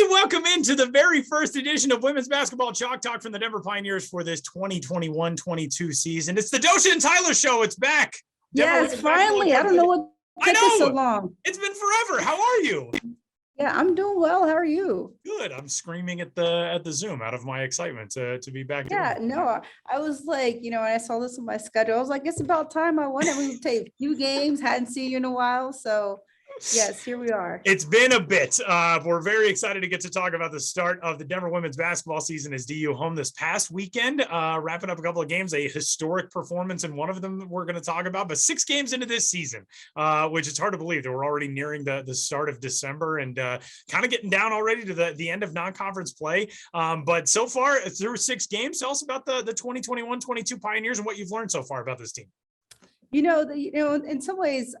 welcome into the very first edition of Women's Basketball Chalk Talk from the Denver Pioneers for this 2021-22 season. It's the Doshia and Tyler Show. It's back. Yes, finally. I don't know what took us so long. It's been forever. How are you? Yeah, I'm doing well. How are you? Good. I'm screaming at the Zoom out of my excitement to be back. Yeah, no, I was like, when I saw this on my schedule, I was like, it's about time I won it. We would take a few games, hadn't seen you in a while. So yes, here we are. It's been a bit. We're very excited to get to talk about the start of the Denver women's basketball season as DU home this past weekend, wrapping up a couple of games, a historic performance in one of them we're going to talk about, but 6 games into this season, which is hard to believe that we're already nearing the start of December and kind of getting down already to the end of non-conference play. But so far through 6 games, tell us about the 2021-22 Pioneers and what you've learned so far about this team. In some ways,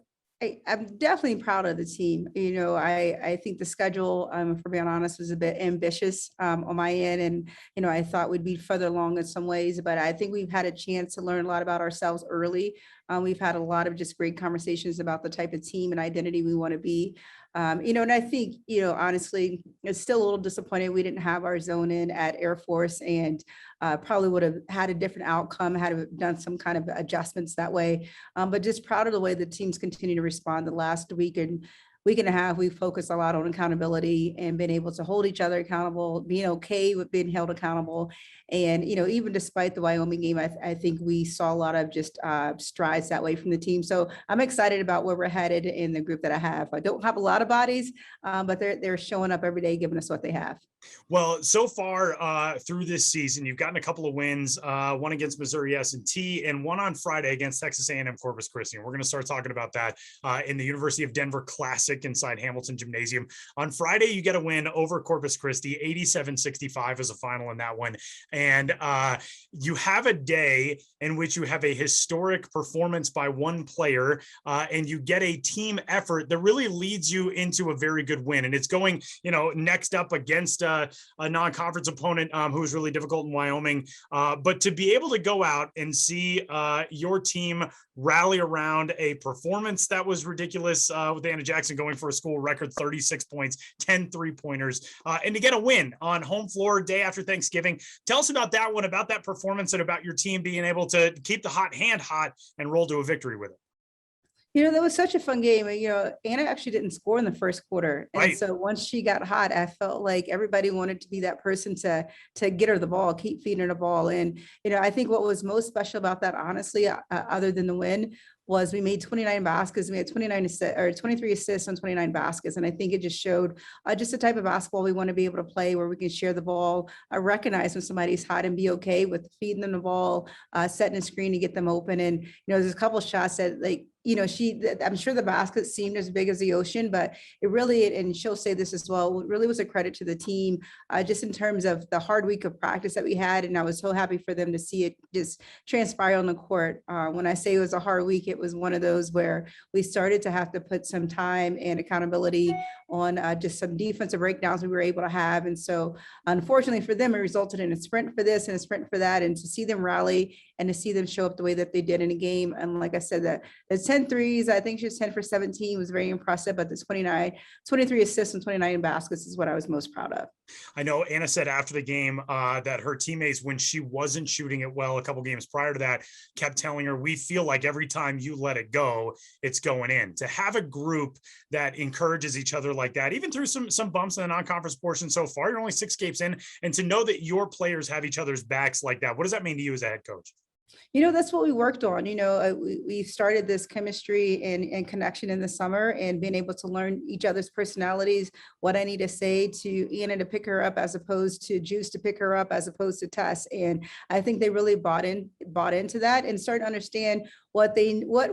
I'm definitely proud of the team. I think the schedule, for being honest, was a bit ambitious on my end. And, I thought we'd be further along in some ways, but I think we've had a chance to learn a lot about ourselves early. We've had a lot of just great conversations about the type of team and identity we want to be. And I think, honestly, it's still a little disappointed we didn't have our zone in at Air Force and probably would have had a different outcome had we done some kind of adjustments that way. But just proud of the way the teams continue to respond. The last week and a half, we focused a lot on accountability and being able to hold each other accountable, being okay with being held accountable. And, even despite the Wyoming game, I think we saw a lot of just strides that way from the team. So I'm excited about where we're headed in the group that I have. I don't have a lot of bodies, but they're showing up every day, giving us what they have. Well, so far through this season, you've gotten a couple of wins, one against Missouri S&T and one on Friday against Texas A&M Corpus Christi. And we're going to start talking about that in the University of Denver Classic inside Hamilton Gymnasium. On Friday, you get a win over Corpus Christi, 87-65 as a final in that one. And you have a day in which you have a historic performance by one player and you get a team effort that really leads you into a very good win. And it's going, next up against a non-conference opponent who was really difficult in Wyoming. But to be able to go out and see your team rally around a performance that was ridiculous with Anna Jackson going for a school record 36 points, 10 3-pointers, and to get a win on home floor day after Thanksgiving. Tell us about that one, about that performance, and about your team being able to keep the hot hand hot and roll to a victory with it. That was such a fun game. Anna actually didn't score in the first quarter. And right. So once she got hot, I felt like everybody wanted to be that person to get her the ball, keep feeding her the ball. And, I think what was most special about that, honestly, other than the win, was we made 29 baskets. We had 23 assists on 29 baskets. And I think it just showed just the type of basketball we want to be able to play, where we can share the ball, recognize when somebody's hot and be okay with feeding them the ball, setting a screen to get them open. And, there's a couple of shots that I'm sure the basket seemed as big as the ocean, but it really, and she'll say this as well, it really was a credit to the team, just in terms of the hard week of practice that we had. And I was so happy for them to see it just transpire on the court. When I say it was a hard week, it was one of those where we started to have to put some time and accountability on just some defensive breakdowns we were able to have. And so unfortunately for them, it resulted in a sprint for this and a sprint for that. And to see them rally and to see them show up the way that they did in a game. And like I said, the 10 threes, I think she was 10 for 17, was very impressive, but the 23 assists and 29 baskets is what I was most proud of. I know Anna said after the game that her teammates, when she wasn't shooting it well a couple games prior to that, kept telling her, we feel like every time you let it go, it's going in. To have a group that encourages each other like that, even through some bumps in the non-conference portion so far, you're only 6 games in, and to know that your players have each other's backs like that, what does that mean to you as a head coach? That's what we worked on. We started this chemistry and connection in the summer, and being able to learn each other's personalities, what I need to say to Anna to pick her up as opposed to Juice to pick her up as opposed to Tess. And I think they really bought into that and started to understand what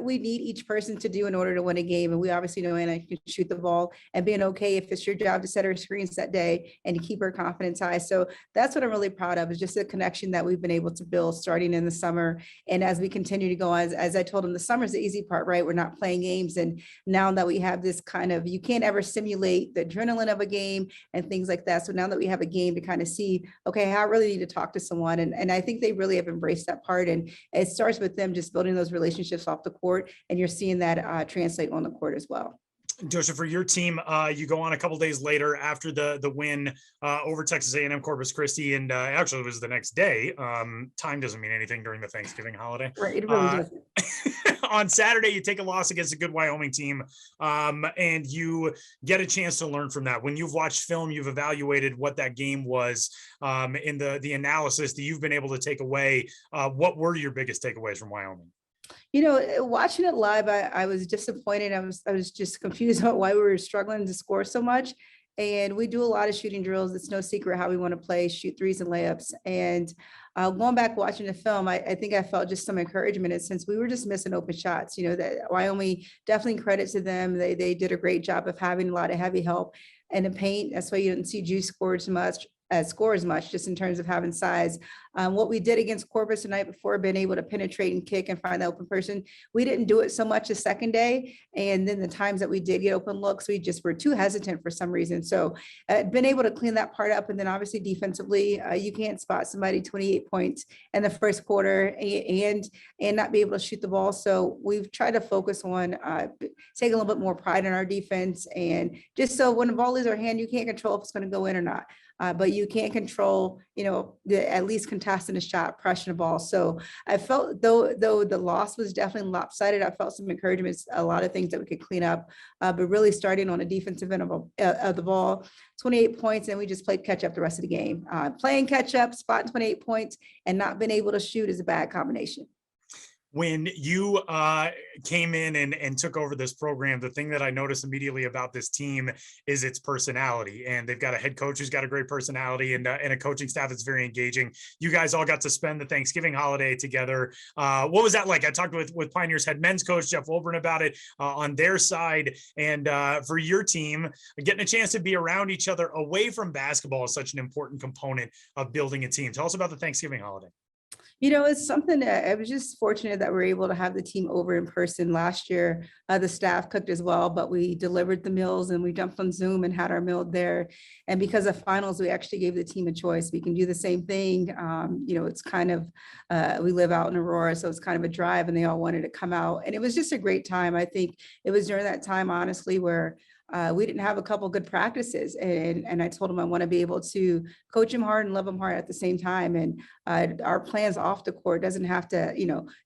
we need each person to do in order to win a game. And we obviously know Anna can shoot the ball, and being okay if it's your job to set her screens that day and to keep her confidence high. So that's what I'm really proud of, is just the connection that we've been able to build starting in the summer. And as we continue to go, as I told him, the summer's the easy part, right? We're not playing games. And now that we have this kind of, you can't ever simulate the adrenaline of a game and things like that. So now that we have a game to kind of see, okay, I really need to talk to someone. And I think they really have embraced that part. And it starts with them just building those relationships off the court. And you're seeing that translate on the court as well. Doshia, for your team, you go on a couple days later after the win over Texas A&M Corpus Christi, and actually it was the next day. Time doesn't mean anything during the Thanksgiving holiday. Right, it really doesn't. On Saturday, you take a loss against a good Wyoming team, and you get a chance to learn from that. When you've watched film, you've evaluated what that game was in the analysis that you've been able to take away. What were your biggest takeaways from Wyoming? Watching it live, I was disappointed. I was just confused about why we were struggling to score so much. And we do a lot of shooting drills. It's no secret how we want to play, shoot threes and layups. And going back watching the film, I think I felt just some encouragement. And since we were just missing open shots, that Wyoming, definitely credit to them. They did a great job of having a lot of heavy help in the paint. That's why you didn't see Juice score as much, just in terms of having size. What we did against Corpus the night before, being able to penetrate and kick and find the open person, we didn't do it so much the second day. And then the times that we did get open looks, we just were too hesitant for some reason. So been able to clean that part up. And then obviously defensively, you can't spot somebody 28 points in the first quarter and not be able to shoot the ball. So we've tried to focus on taking a little bit more pride in our defense. And just so when the ball leaves our hand, you can't control if it's going to go in or not. But you can't control, at least contesting a shot, pressing the ball. So I felt, though the loss was definitely lopsided, I felt some encouragements, a lot of things that we could clean up. But really starting on a defensive end of the ball, 28 points, and we just played catch up the rest of the game. Playing catch up, spotting 28 points, and not being able to shoot is a bad combination. When you came in and took over this program, the thing that I noticed immediately about this team is its personality. And they've got a head coach who's got a great personality and a coaching staff that's very engaging. You guys all got to spend the Thanksgiving holiday together. What was that like? I talked with Pioneers head men's coach Jeff Wilburn about it on their side. And for your team, getting a chance to be around each other away from basketball is such an important component of building a team. Tell us about the Thanksgiving holiday. It's something that I was just fortunate that we were able to have the team over in person last year. The staff cooked as well, but we delivered the meals and we jumped on Zoom and had our meal there. And because of finals, we actually gave the team a choice. We can do the same thing. It's kind of, we live out in Aurora, so it's kind of a drive and they all wanted to come out. And it was just a great time. I think it was during that time, honestly, where we didn't have a couple good practices, and I told him I want to be able to coach him hard and love him hard at the same time. And our plans off the court doesn't have to,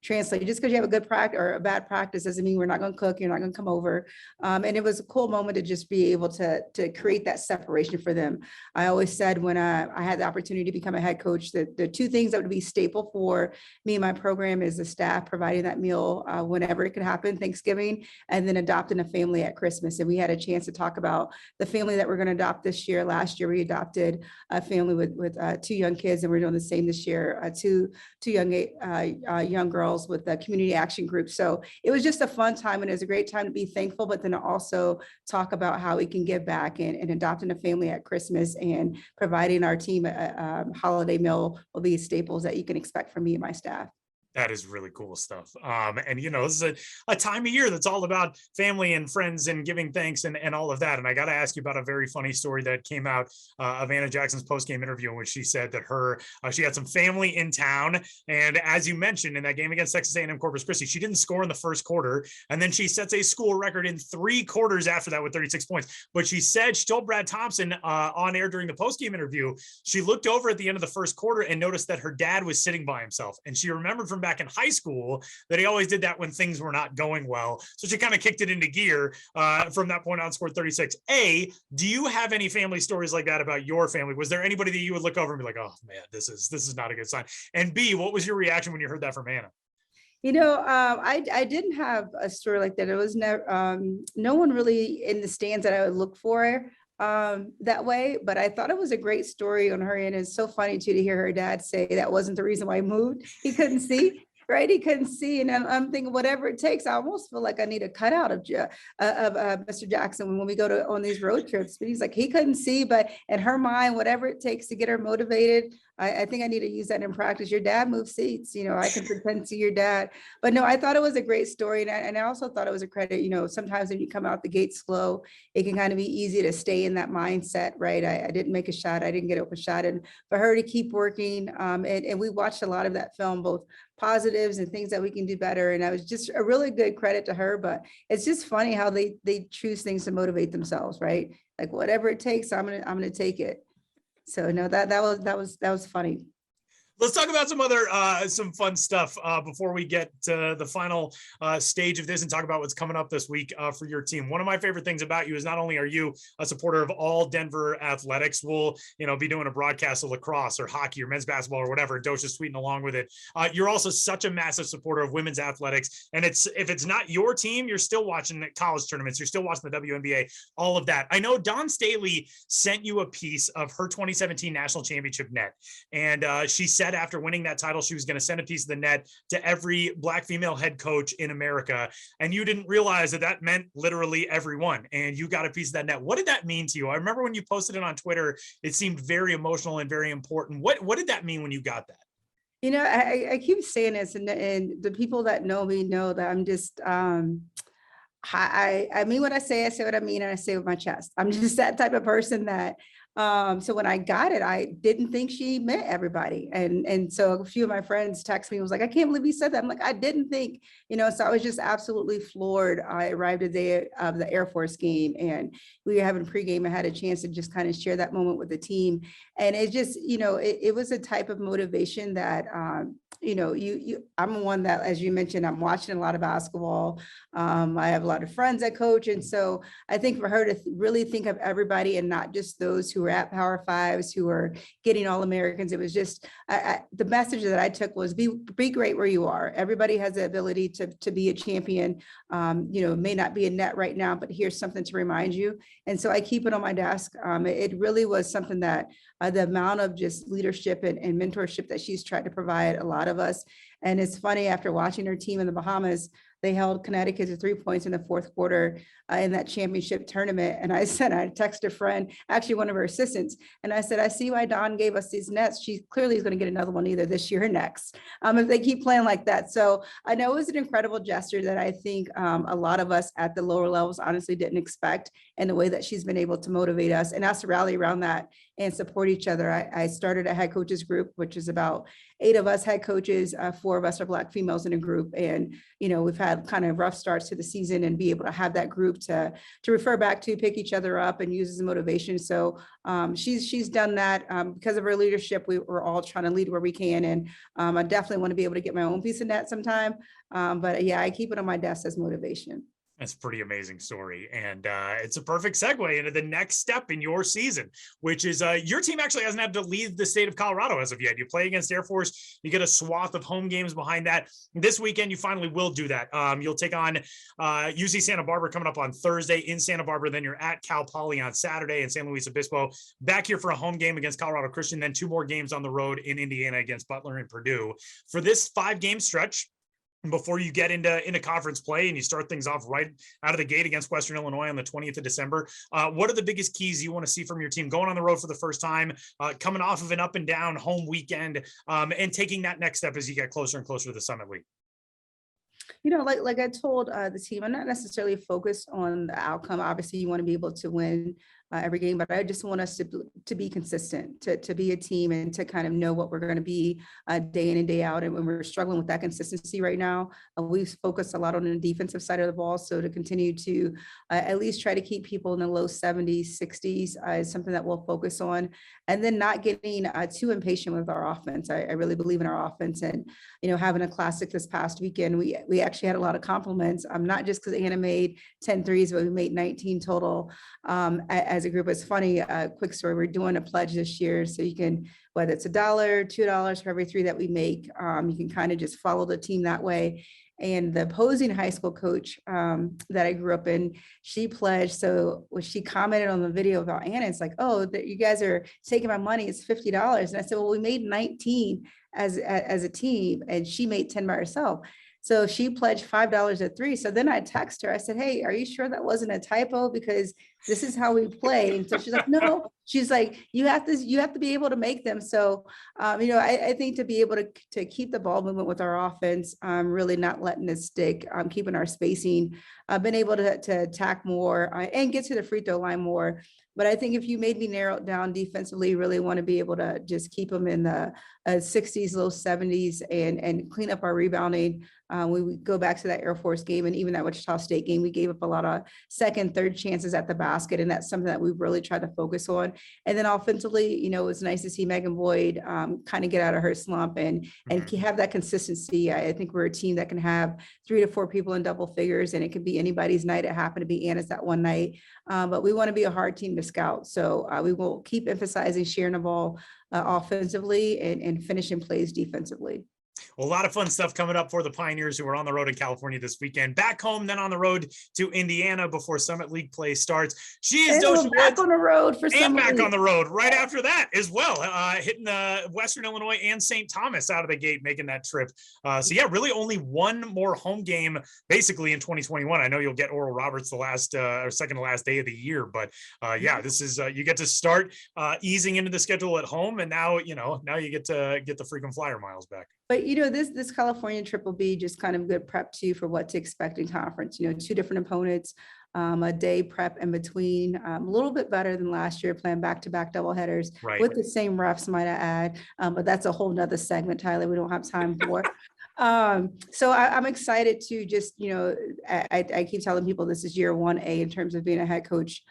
translate. Just because you have a good practice or a bad practice doesn't mean we're not going to cook. You're not going to come over. And it was a cool moment to just be able to create that separation for them. I always said when I had the opportunity to become a head coach that the two things that would be staple for me and my program is the staff providing that meal whenever it could happen, Thanksgiving, and then adopting a family at Christmas. And we had a chance to talk about the family that we're going to adopt this year. Last year, we adopted a family with two young kids, and we're doing the same this year, two young girls with the community action group. So it was just a fun time, and it was a great time to be thankful, but then also talk about how we can give back and adopting a family at Christmas and providing our team a holiday meal will be staples that you can expect from me and my staff. That is really cool stuff. And this is a time of year that's all about family and friends and giving thanks and all of that. And I got to ask you about a very funny story that came out of Anna Jackson's post-game interview in which she said that she had some family in town. And as you mentioned in that game against Texas A&M Corpus Christi, she didn't score in the first quarter. And then she sets a school record in 3 quarters after that with 36 points. But she told Brad Thompson on air during the post-game interview, she looked over at the end of the first quarter and noticed that her dad was sitting by himself. And she remembered from back in high school that he always did that when things were not going well. So she kind of kicked it into gear from that point on, scored 36. Do you have any family stories like that about your family? Was there anybody that you would look over and be like, oh man, this is not a good sign? And B, what was your reaction when you heard that from Anna? I didn't have a story like that. It was never, no one really in the stands that I would look for that way, but I thought it was a great story on her end. It's so funny too to hear her dad say that wasn't the reason why he moved. He couldn't see. Right, he couldn't see, and I'm thinking whatever it takes. I almost feel like I need a cutout of Mr. Jackson when we go on these road trips. But he's like he couldn't see, but in her mind, whatever it takes to get her motivated I think I need to use that in practice. Your dad moves seats, I can pretend to your dad. But no, I thought it was a great story. And I also thought it was a credit, sometimes when you come out the gate slow, it can kind of be easy to stay in that mindset, right? I didn't make a shot. I didn't get open shot. And for her to keep working, and we watched a lot of that film, both positives and things that we can do better. And I was just a really good credit to her, but it's just funny how they choose things to motivate themselves, right? Like whatever it takes, I'm gonna take it. So no, that was funny. Let's talk about some other some fun stuff before we get to the final stage of this and talk about what's coming up this week for your team. One of my favorite things about you is not only are you a supporter of all Denver athletics, we'll be doing a broadcast of lacrosse or hockey or men's basketball or whatever. Doshia's tweeting along with it. You're also such a massive supporter of women's athletics, and if it's not your team, you're still watching the college tournaments, you're still watching the WNBA, all of that. I know Dawn Staley sent you a piece of her 2017 national championship net, and she said after winning that title, she was going to send a piece of the net to every Black female head coach in America. And you didn't realize that meant literally everyone. And you got a piece of that net. What did that mean to you? I remember when you posted it on Twitter, it seemed very emotional and very important. What did that mean when you got that? I keep saying this, and the people that know me know that I'm just, I mean what I say what I mean, and I say it with my chest. I'm just that type of person that, so when I got it, I didn't think she met everybody. And so a few of my friends texted me, was like, I can't believe you said that. I'm like, I didn't think, so I was just absolutely floored. I arrived the day of the Air Force game, and we were having pregame. I had a chance to just kind of share that moment with the team. And it just, it was a type of motivation that, I'm one that, as you mentioned, I'm watching a lot of basketball. I have a lot of friends that coach. And so I think for her to really think of everybody and not just those who were at Power Fives, who are getting All-Americans, it was just, the message that I took was be great where you are. Everybody has the ability to be a champion. It may not be a net right now, but here's something to remind you. And so I keep it on my desk. It really was something that the amount of just leadership and mentorship that she's tried to provide a lot of us. And it's funny, after watching her team in the Bahamas, they held Connecticut to 3 points in the fourth quarter in that championship tournament. And I texted a friend, actually one of her assistants, and I said, I see why Dawn gave us these nets. She clearly is going to get another one either this year or next, if they keep playing like that. So I know it was an incredible gesture that I think a lot of us at the lower levels honestly didn't expect, and the way that she's been able to motivate us and us to rally around that and support each other. I started a head coaches group, which is about 8 of us head coaches, 4 of us are Black females in a group. And, we've had kind of rough starts to the season, and be able to have that group to refer back to, pick each other up, and use as a motivation. So she's done that because of her leadership. We're all trying to lead where we can. And I definitely want to be able to get my own piece of that sometime. But yeah, I keep it on my desk as motivation. That's a pretty amazing story. And it's a perfect segue into the next step in your season, which is your team actually hasn't had to leave the state of Colorado as of yet. You play against Air Force, you get a swath of home games behind that. This weekend, you finally will do that. You'll take on UC Santa Barbara coming up on Thursday in Santa Barbara. Then you're at Cal Poly on Saturday in San Luis Obispo. Back here for a home game against Colorado Christian, then 2 more games on the road in Indiana against Butler and Purdue. For this 5-game stretch, before you get into conference play and you start things off right out of the gate against Western Illinois on the 20th of December, what are the biggest keys you want to see from your team going on the road for the first time, coming off of an up and down home weekend, and taking that next step as you get closer and closer to the Summit League? Like I told the team, I'm not necessarily focused on the outcome. Obviously, you want to be able to win every game, but I just want us to be consistent, to be a team, and to kind of know what we're going to be day in and day out. And when we're struggling with that consistency right now, we've focused a lot on the defensive side of the ball. So to continue to at least try to keep people in the low 70s, 60s is something that we'll focus on. And then not getting too impatient with our offense. I really believe in our offense. And, having a classic this past weekend, we actually had a lot of compliments, not just because Anna made 10 threes, but we made 19 total as a group. It's funny, quick story, we're doing a pledge this year. So you can, whether it's $1, $2 for every 3 that we make, you can kind of just follow the team that way. And the opposing high school coach that I grew up in, she pledged. So when she commented on the video about Anna, it's like, oh, that you guys are taking my money, it's $50. And I said, well, we made 19 as a team, and she made 10 by herself. So she pledged $5 at 3. So then I text her. I said, hey, are you sure that wasn't a typo? Because this is how we play. And so she's like, no. She's like, you have to be able to make them. So, I think to be able to keep the ball movement with our offense, really not letting it stick, keeping our spacing, been able to attack more and get to the free throw line more. But I think if you made me narrow it down defensively, really want to be able to just keep them in the 60s, low 70s, and clean up our rebounding. We go back to that Air Force game and even that Wichita State game, we gave up a lot of second, third chances at the basket. And that's something that we've really tried to focus on. And then offensively, it was nice to see Megan Boyd kind of get out of her slump and have that consistency. I think we're a team that can have 3 to 4 people in double figures, and it could be anybody's night. It happened to be Anna's that one night. But we want to be a hard team to scout. So we will keep emphasizing sharing the ball offensively and finishing plays defensively. Well, a lot of fun stuff coming up for the Pioneers, who are on the road in California this weekend. Back home, then on the road to Indiana before Summit League play starts. She is Doshia Woods. Back on the road for and back League. On the road right after that as well, hitting Western Illinois and St. Thomas out of the gate, making that trip. So yeah, really only one more home game basically in 2021. I know you'll get Oral Roberts the last or second to last day of the year, but yeah, this is you get to start easing into the schedule at home, and now you get the frequent flyer miles back. But this California trip will be just kind of good prep too for what to expect in conference. 2 different opponents, a day prep in between, a little bit better than last year, playing back-to-back doubleheaders with the same refs, might I add. But that's a whole nother segment, Tyler, we don't have time for. So I'm excited to just, I keep telling people this is year 1A in terms of being a head coach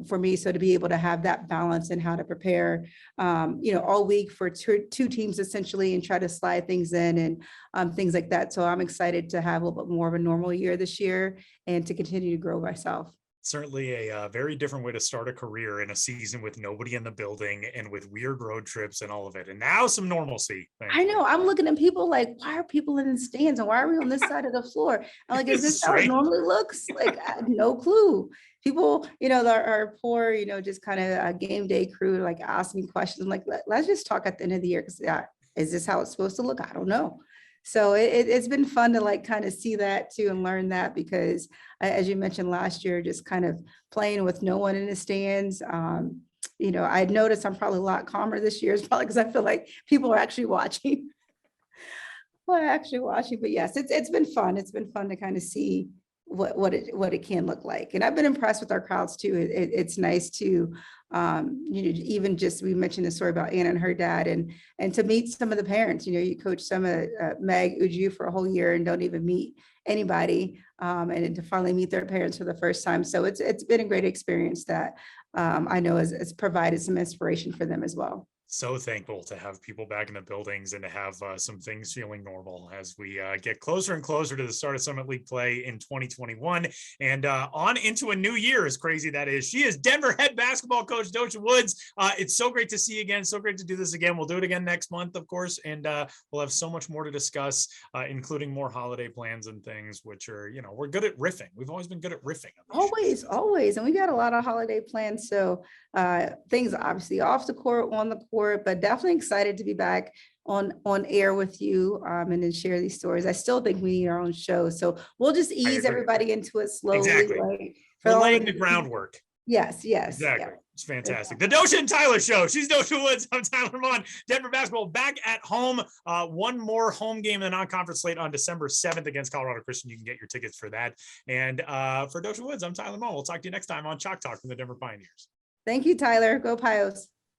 for me. So to be able to have that balance and how to prepare, all week for two teams essentially, and try to slide things in and things like that. So I'm excited to have a little bit more of a normal year this year and to continue to grow myself. Certainly a very different way to start a career in a season with nobody in the building and with weird road trips and all of it. And now some normalcy. I know. I'm looking at people like, why are people in the stands and why are we on this side of the floor? I'm like, is this how it normally looks? Like, I had no clue. People, our poor, just kind of game day crew, like asking questions. I'm like, let's just talk at the end of the year. Because is this how it's supposed to look? I don't know. So it's been fun to like kind of see that too and learn that, because as you mentioned last year, just kind of playing with no one in the stands. I'd noticed I'm probably a lot calmer this year. It's probably because I feel like people are actually watching. But yes, it's been fun. It's been fun to kind of see what it can look like. And I've been impressed with our crowds too. It's nice to even just, we mentioned the story about Anna and her dad, and to meet some of the parents. You coach some of Meg Uju for a whole year and don't even meet anybody, and to finally meet their parents for the first time. So it's been a great experience that I know has provided some inspiration for them as well. So thankful to have people back in the buildings and to have some things feeling normal as we get closer and closer to the start of Summit League play in 2021 and on into a new year, as crazy that is. She is Denver head basketball coach Doshia Woods. It's so great to see you again. So great to do this again. We'll do it again next month, of course, and we'll have so much more to discuss, including more holiday plans and things, which are, we're good at riffing. We've always been good at riffing. Always. And we got a lot of holiday plans. So things obviously off the court, on the court, but definitely excited to be back on air with you and then share these stories. I still think we need our own show. So we'll just ease everybody into it slowly. Exactly. Right? We're laying the groundwork. Yes. Exactly. Yeah. It's fantastic. The Doshia and Tyler Show. She's Doshia Woods. I'm Tyler Maun. Denver basketball back at home. One more home game in the non-conference slate on December 7th against Colorado Christian. You can get your tickets for that. And for Doshia Woods, I'm Tyler Maun. We'll talk to you next time on Chalk Talk from the Denver Pioneers. Thank you, Tyler. Go Pios.